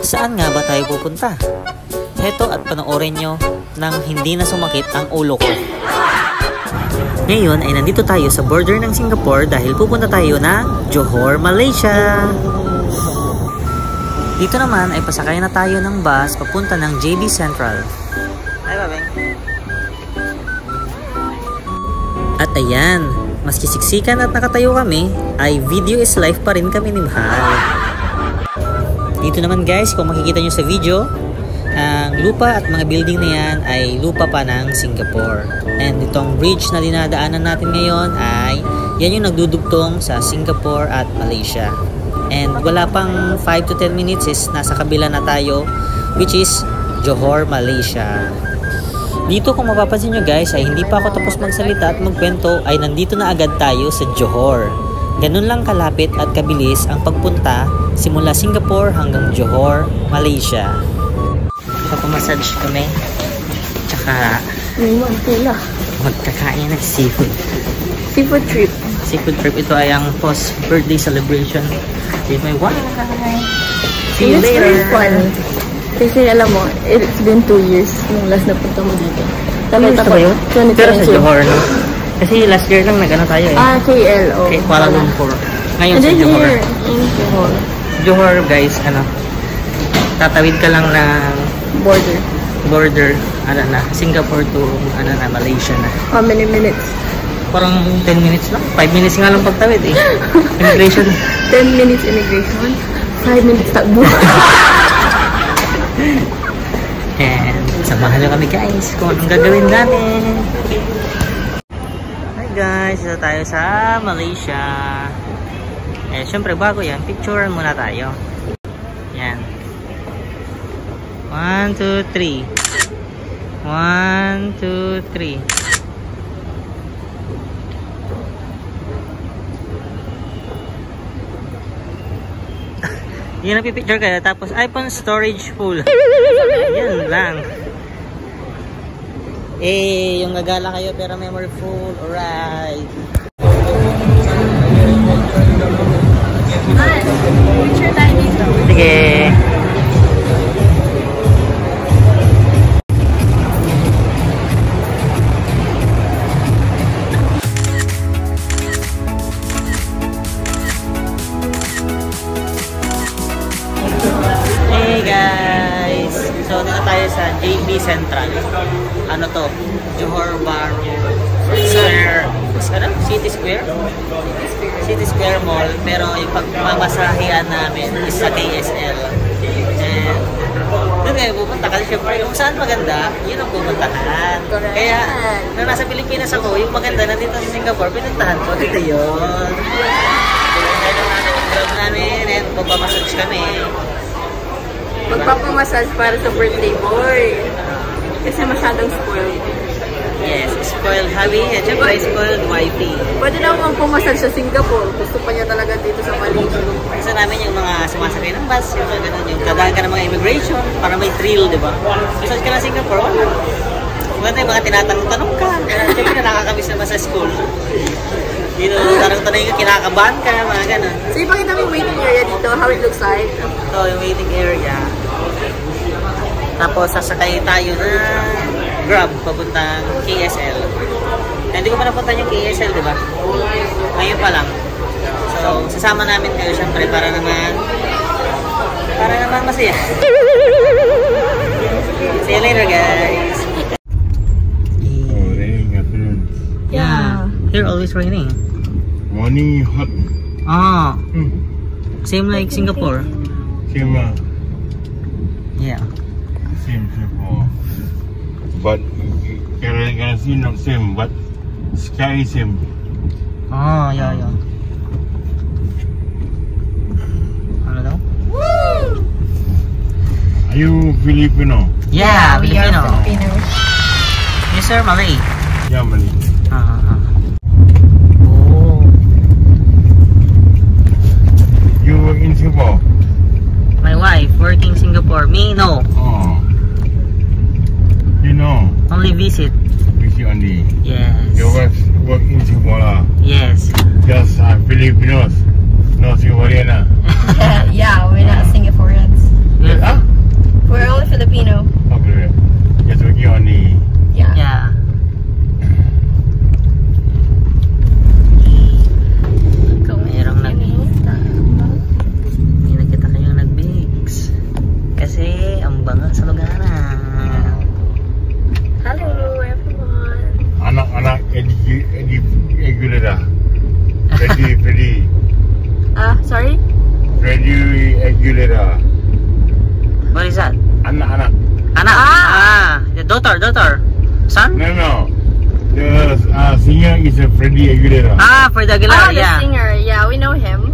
Saan nga ba tayo pupunta? Heto at panoorin nyo nang hindi na sumakit ang ulo ko. Ngayon ay nandito tayo sa border ng Singapore dahil pupunta tayo ng Johor, Malaysia. Dito naman ay pasakay na tayo ng bus papunta ng JB Central. Ay, babeng. At ayan, maski siksikan at nakatayo kami, ay video is life pa rin kami ni Mahal. Dito naman guys, kung makikita nyo sa video, ang lupa at mga building na yan ay lupa pa ng Singapore. And itong bridge na dinadaanan natin ngayon ay yan yung nagdudugtong sa Singapore at Malaysia. And wala pang 5 to 10 minutes is nasa kabila na tayo, which is Johor, Malaysia. Dito kung mapapansin nyo guys ay hindi pa ako tapos magsalita at magkwento ay nandito na agad tayo sa Johor. Ganun lang kalapit at kabilis ang pagpunta simula Singapore hanggang Johor, Malaysia. Papumassage kami. Tsaka magkakain ng seafood. Seafood trip. Seafood trip. Ito ay ang post-birthday celebration with my wife. See you later. It's fun. Kasi alam mo, it's been 2 years nung last na punta mo dito. Tama ba yun? Pero sa Johor, no? Kasi last year lang nag-ano tayo eh. KL. Okay, Kuala Lumpur. Ngayon sa Johor. In Johor. Johor guys, tatawid ka lang ng border, Singapore to, Malaysia na. How many minutes? Parang 10 minutes lang. 5 minutes nga lang pagtawid eh. Immigration. 10 minutes immigration, 5 minutes takbo. And samahan nyo kami guys kung anong gagawin namin. Hi guys, ito tayo sa Malaysia. Eh syempre bago yan, picturean muna tayo. Yan. 1, 2, 3. 1, 2, 3. Yun ang pipicture kayo, tapos iPhone storage full. Yan lang. Eh, yung gagala kayo pero memory full. Alright. Picture tayo dito. Sige. So, dito tayo sa JB Central. Ano to? Johor Bahru Square. City Square? City Square Mall. Pero yung pagmamasahian namin is sa KSL. And doon kayo pupunta kasi syempre kung saan maganda, yun ang pupuntahan. Kaya, nung nasa Pilipinas ako, yung maganda nandito sa Singapore, pinuntahan ko. Dito yun. Kaya nung nasa yung vlog namin, and magpapamassage kami. Magpapamassage para sa birthday boy. Kasi masyadong spoiled. Yes, spoiled hubby at syempre spoiled wifey. Pwede na akong magpamassage sa Singapore. Gusto pa niya talaga dito sa Malaysia. Gusto namin yung mga sumasakay ng bus, yung mga ganun, yung kadaan ka ng mga immigration para may thrill, di ba? Massage ka na Singapore, wala. Maganda yung mga tinatanong-tanong ka. Syempre nakakamiss naman sa school. Dito, tanong-tanong ka, kinakabahan ka, mga ganun. So, ipakita mo yung waiting area dito, how it looks like. Ito, yung waiting area. Tapos, sasakay tayo na Grab papuntang KSL. Hindi ko pa napunta yung KSL, di ba? Ngayon pa lang. So, sasama namin kayo syempre para naman masaya. See you later, guys. Oh, raining afternoon. Yeah. Here always raining. Morning hot. Ah. Same like Singapore. Same. Yeah. Same Singapore. But can see not same, but sky is same. Oh, yeah. Ano daw? Are you Filipino? Yeah, Filipino. Filipinos. Yes, sir, Malay. Yeah, Malay. Oh. You work in Singapore? My wife working Singapore. Me, no. Oh. You know? Only visit. Visit only. Yes. Your wife work in Singapore? Yes. Just Filipinos. No Singaporean. Yeah, we're not Singaporeans. We're is that? Anak. Anak. The daughter. Son? No. The singer is Freddie Aguilera. Freddie Aguilera, the singer. Yeah, we know him.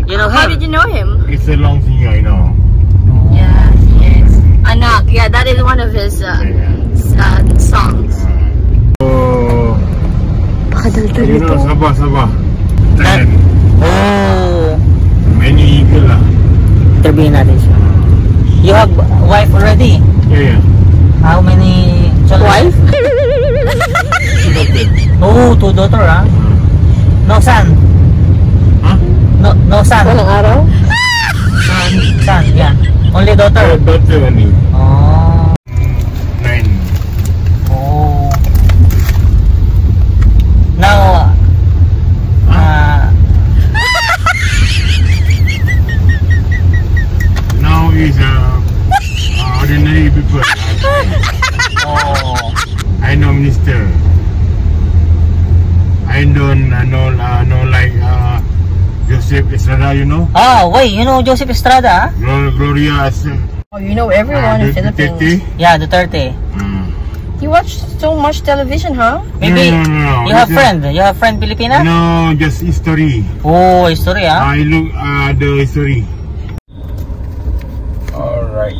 You know him? How did you know him? It's a long singer, you know. Yeah, he is. Anak. Yeah, that is one of his songs. You know, Sabah. Many girl lah. Interviewin natin siya. You have wife already? Yeah. How many children? Wife? Oh, 2 daughter No son? Huh? No son? Walang araw? Son, yeah. Only daughter? Daughter only. Oh. 9. Oh. Now, now is ordinary people. oh. I know minister. I don't know like Joseph Estrada, you know. Wait, you know Joseph Estrada? Gloria. Oh, you know everyone in Philippines. Yeah, Duterte. You watch so much television, huh? Maybe No. you have friend. You have friend Filipina? No, just history. Oh, history I look the history. Alright.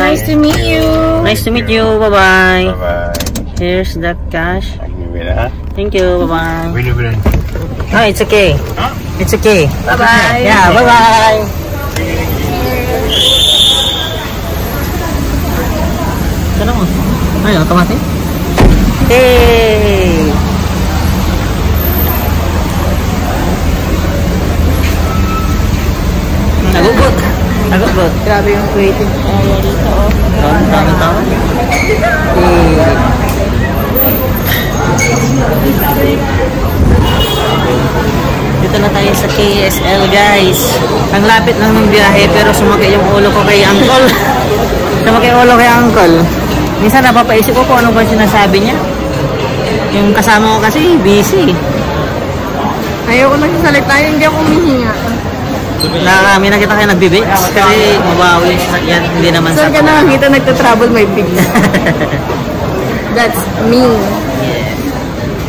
Nice to meet you. Nice to meet you. Bye-bye. Bye. Here's the cash. Wait. Thank you. Bye-bye. Wait. It's okay. Huh? It's okay. Bye-bye. Yeah, bye-bye. Ano mo? Ayun, automatic. Hey! Nagugot. Grabe yung creative area dito. Tama. Dito na tayo sa KSL, guys. Ang lapit lang ng biyahe pero sumakit yung ulo ko kay Uncle. Sumakit yung ulo kay Uncle. Minsan napapaisip ko kung ano ba sinasabi niya. Yung kasama ko kasi busy. Ayoko nagsasalita, hindi ako humihinga. Kami na kita kayo nagbibigs kasi mabawi yan, hindi naman Saan ka nakakita nagtatravel may bigs? That's me. Yeah.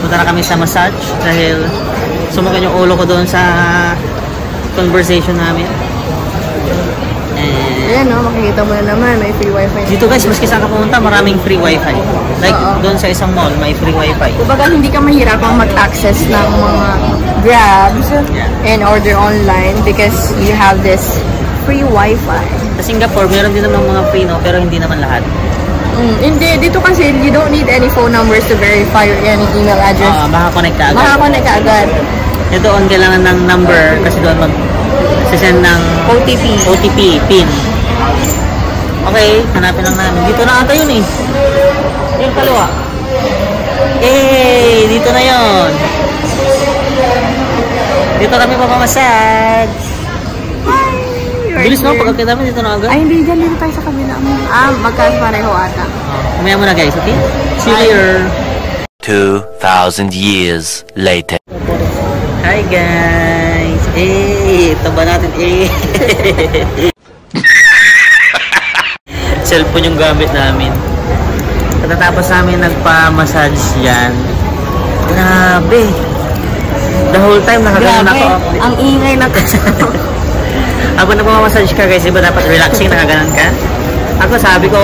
Punta na kami sa massage dahil sumakit yung ulo ko doon sa conversation namin. Ayan o, makikita mo na naman, may free wifi. Dito guys, maski saan ka pumunta, maraming free wifi. Like doon sa isang mall, may free wifi. Kumbaga hindi ka mahirapang mag-access ng mga grabs and order online because you have this free wifi. Sa Singapore, meron din naman mga free, no? Pero hindi naman lahat. Hindi, dito kasi you don't need any phone numbers to verify or any email address. Makakonect ka agad. Makakonect ka agad. Doon kailangan ng number kasi doon mag-send ng OTP, PIN. Okay, hanapin lang namin. Dito na ata yun eh. Yung kaliwa. Dito na yun. Dito kami papamassage. Bilis no, pagkakita namin dito na agad. Ay, hindi dyan. Dito tayo sa kabila mo. Magkapareho ata. Kumaya mo na guys, okay? See you later. 2,000 years later. Hi guys! Taba natin Cellphone yung gamit namin. Katatapos namin nagpa-massage yan. Grabe! The whole time nakaganon ako. Ang ingay na Ako nagpa-massage ka guys, diba dapat relaxing, nakaganon ka? Ako sabi ko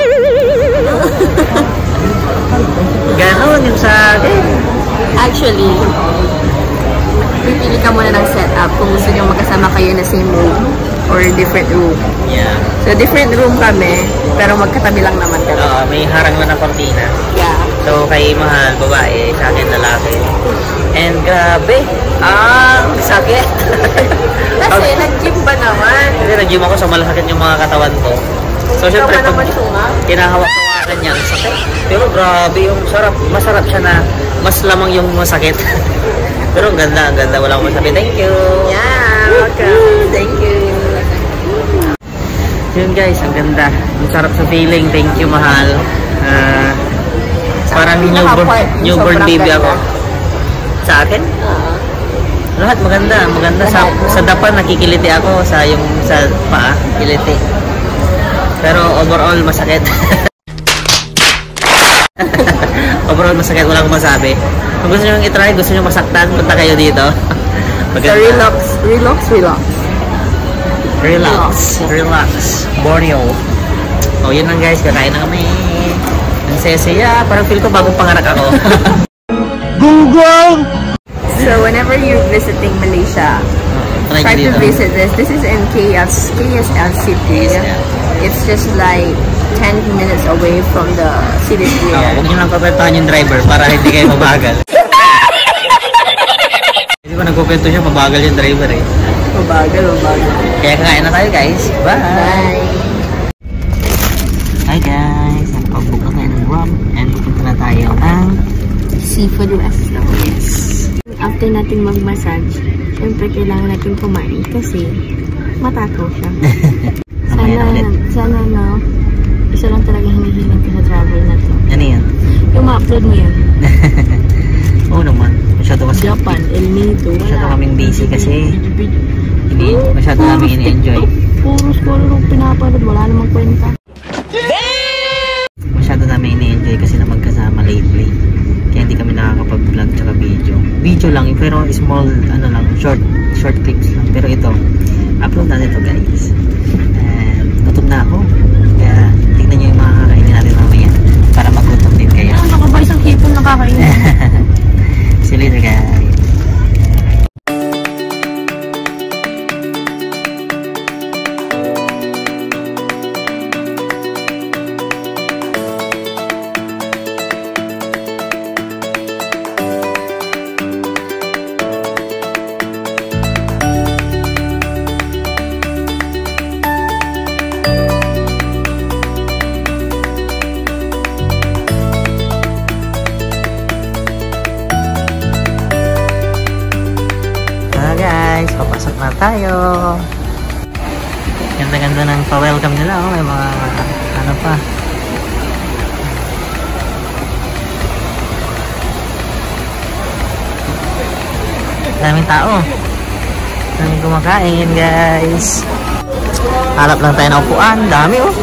ganon yung sa akin. Actually, pipili ka muna ng setup kung gusto nyo magkasama kayo na same room or different room. Yeah. So, different room kami, pero magkatabi lang naman kami. May harang na ng kortina. Yeah. So, kay mahal, babae, sa akin, lalaki. And grabe, sakit. Kasi, nag-gym ba naman? Kasi nag-gym ako, so malakit yung mga katawan ko. So, syempre, pag kinahawak-hawakan niya, sakit. Pero grabe yung sarap. Masarap siya na mas lamang yung masakit. Pero ang ganda, wala akong masabi. Thank you! Yeah, welcome. Thank you. Yun guys, ang ganda. Ang sarap sa feeling. Thank you, mahal. Parang newborn baby ako. Sa akin? Lahat maganda. Sa dapan nakikiliti ako. Sa paa, kiliti. Pero overall, masakit. Overall, masakit. Wala akong masabi. Kung gusto nyo i-try, gusto nyo masaktan, punta kayo dito. So, relax. Borneo. Oh, yun lang guys. Kakain na kami. Ang saya-saya. Parang feel ko bagong panganak ako. Google! So, whenever you're visiting Malaysia, try to visit this. This is in KSL City. It's just like 10 minutes away from the city square. Huwag nyo lang pakwentahan yung driver para hindi kayo mabagal. Hindi ba nagkukwento siya, mabagal yung driver eh. Mabagal. Kaya kakain na tayo guys. Bye! Hi guys! Nakapag-book na tayo ng room and pupunta na tayo ng Seafood restaurant. Yes. After natin mag-massage, syempre kailangan natin kumain kasi matakaw siya. Sana no, isa lang talaga hinihiling ko sa travel na to. Ano yan? Yung ma-upload mo yan. Oo naman. Masyado kasi Japan, El Nido. masyado kaming busy kasi masyado namin ini-enjoy. Puros ko lang pinapanood, wala namang kwenta. Masyado namin ini-enjoy kasi na magkasama lately. Kaya hindi kami nakakapag-vlog tsaka video. Video lang, pero small, ano lang, short clips lang. Pero ito, upload natin ito guys. Gutom na ako. Kaya tignan nyo yung mga kakainin natin mamaya para magutom din kayo. Ano ka ba isang hipon nakakainin? See you later guys. Guys, papasok na tayo. Ganda-ganda ng pa-welcome nila. Oh. May mga ano pa. Daming tao. Daming kumakain guys. Hanap lang tayo ng upuan. Dami oh.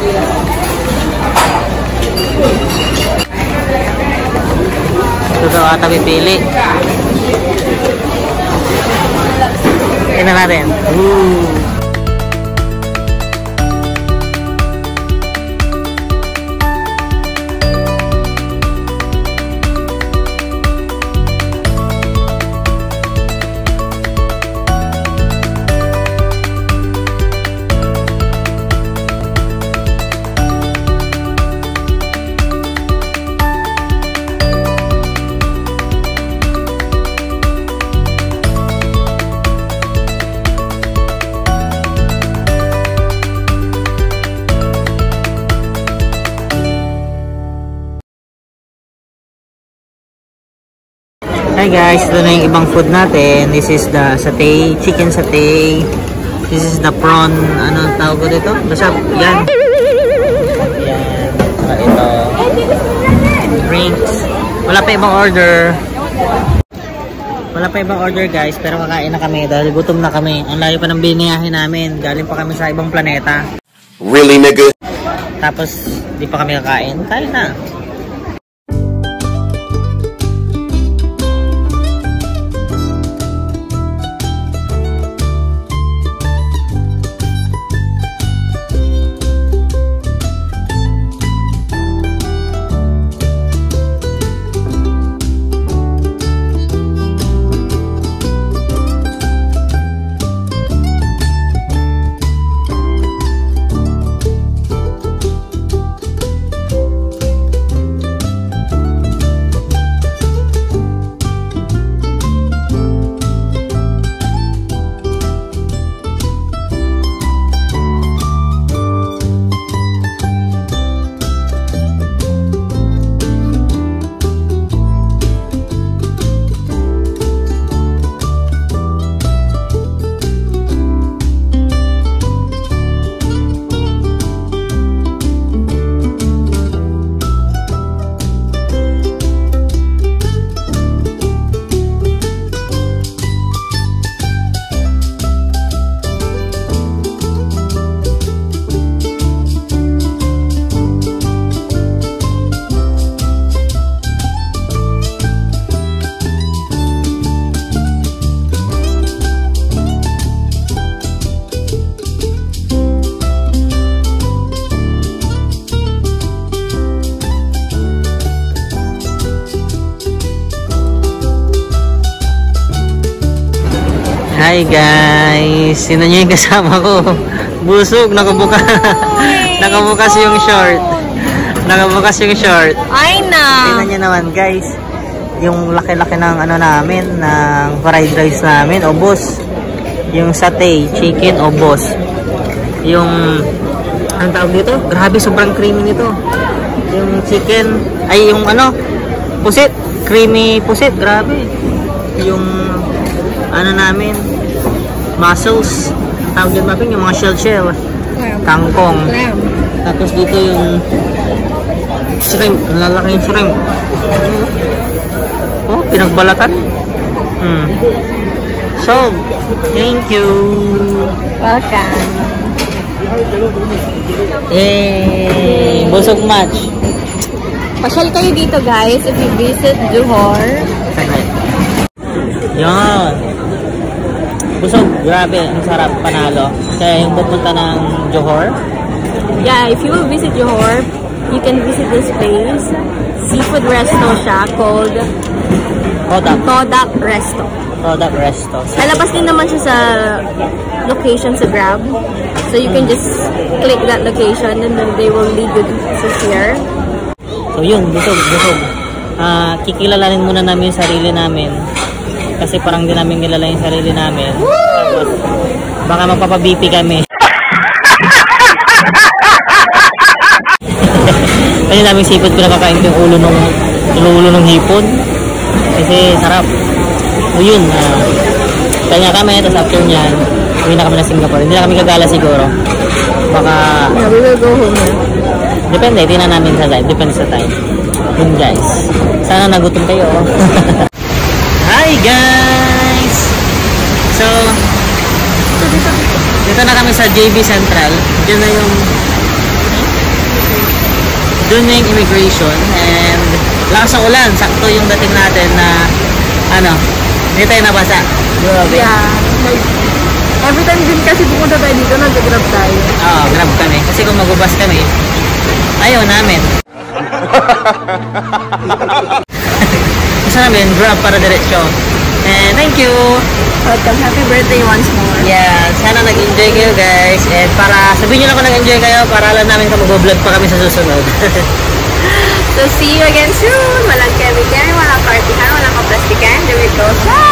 Ito daw ata pipili. Tingnan natin. Hi guys, ito na yung ibang food natin. This is the satay, chicken satay. This is the prawn, ano tawag ko dito? Basta, yan. Yan. Ito. Drinks. Wala pa ibang order. Wala pa ibang order guys, pero kakain na kami dahil gutom na kami. Ang layo pa ng biniyahe namin. Galing pa kami sa ibang planeta. Really, nigga? Tapos, di pa kami kakain. Kain na. Hi guys! Sino nyo yung kasama ko? Busog, nakabuka. Nakabukas yung short. Nakabukas yung short. Ay na! Tingnan nyo naman guys. Yung laki-laki ng ano namin, ng fried rice namin, obos. Yung satay, chicken, obos. Yung, anong tawag dito? Grabe, sobrang creamy nito. Yung chicken, ay yung ano, pusit. Creamy pusit, grabe. Yung, ano namin, mussels. Tawag dito natin, yung mga shell-shell. Kangkong. Tapos dito yung shrimp. Lalaki yung shrimp. Oh, pinagbalatan. So, thank you. Welcome. Busog match. Pasyal kayo dito guys if you visit Johor. Yan. Busog, grabe, ang sarap, panalo. Kaya yung pupunta ng Johor. Yeah, if you will visit Johor, you can visit this place. Seafood resto siya called Kodak Resto. Kodak Resto. Lalabas din naman siya sa location sa Grab. So you can just click that location and then they will lead you to here. So yun, busog. Kikilalanin muna namin yung sarili namin. Kasi parang di namin kilala yung sarili namin. Tapos, baka magpapabipi kami. Kasi daming seafood pinapakain ko yung ulo ng hipon. Kasi sarap. O yun, kanya kami, tapos after nyan, uwi na kami na Singapore. Hindi na kami gagala siguro. Baka... Yeah, we will go home now. Depende, tingnan namin sa time. Depende sa time. Yun guys. Sana nagutom kayo. Hi guys! So, dito na kami sa JB Central. Diyan na yung... Doon na yung immigration. And lakas ng ulan. Sakto yung dating natin na... Ano? Hindi tayo nabasa. Grabe. Yeah. Like, every time din kasi pumunta tayo dito, nag-grab tayo. Oo, grab kami. Kasi kung mag-bus kami, ayaw namin. Gusto namin, grab para diretsyo. And thank you! Welcome. Happy birthday once more. Yeah, sana nag-enjoy kayo guys. And para sabihin nyo lang kung nag-enjoy kayo, para alam namin kung mag-vlog pa kami sa susunod. So see you again soon. Walang kemikan, walang partihan, walang kaplastikan. There we go. Bye!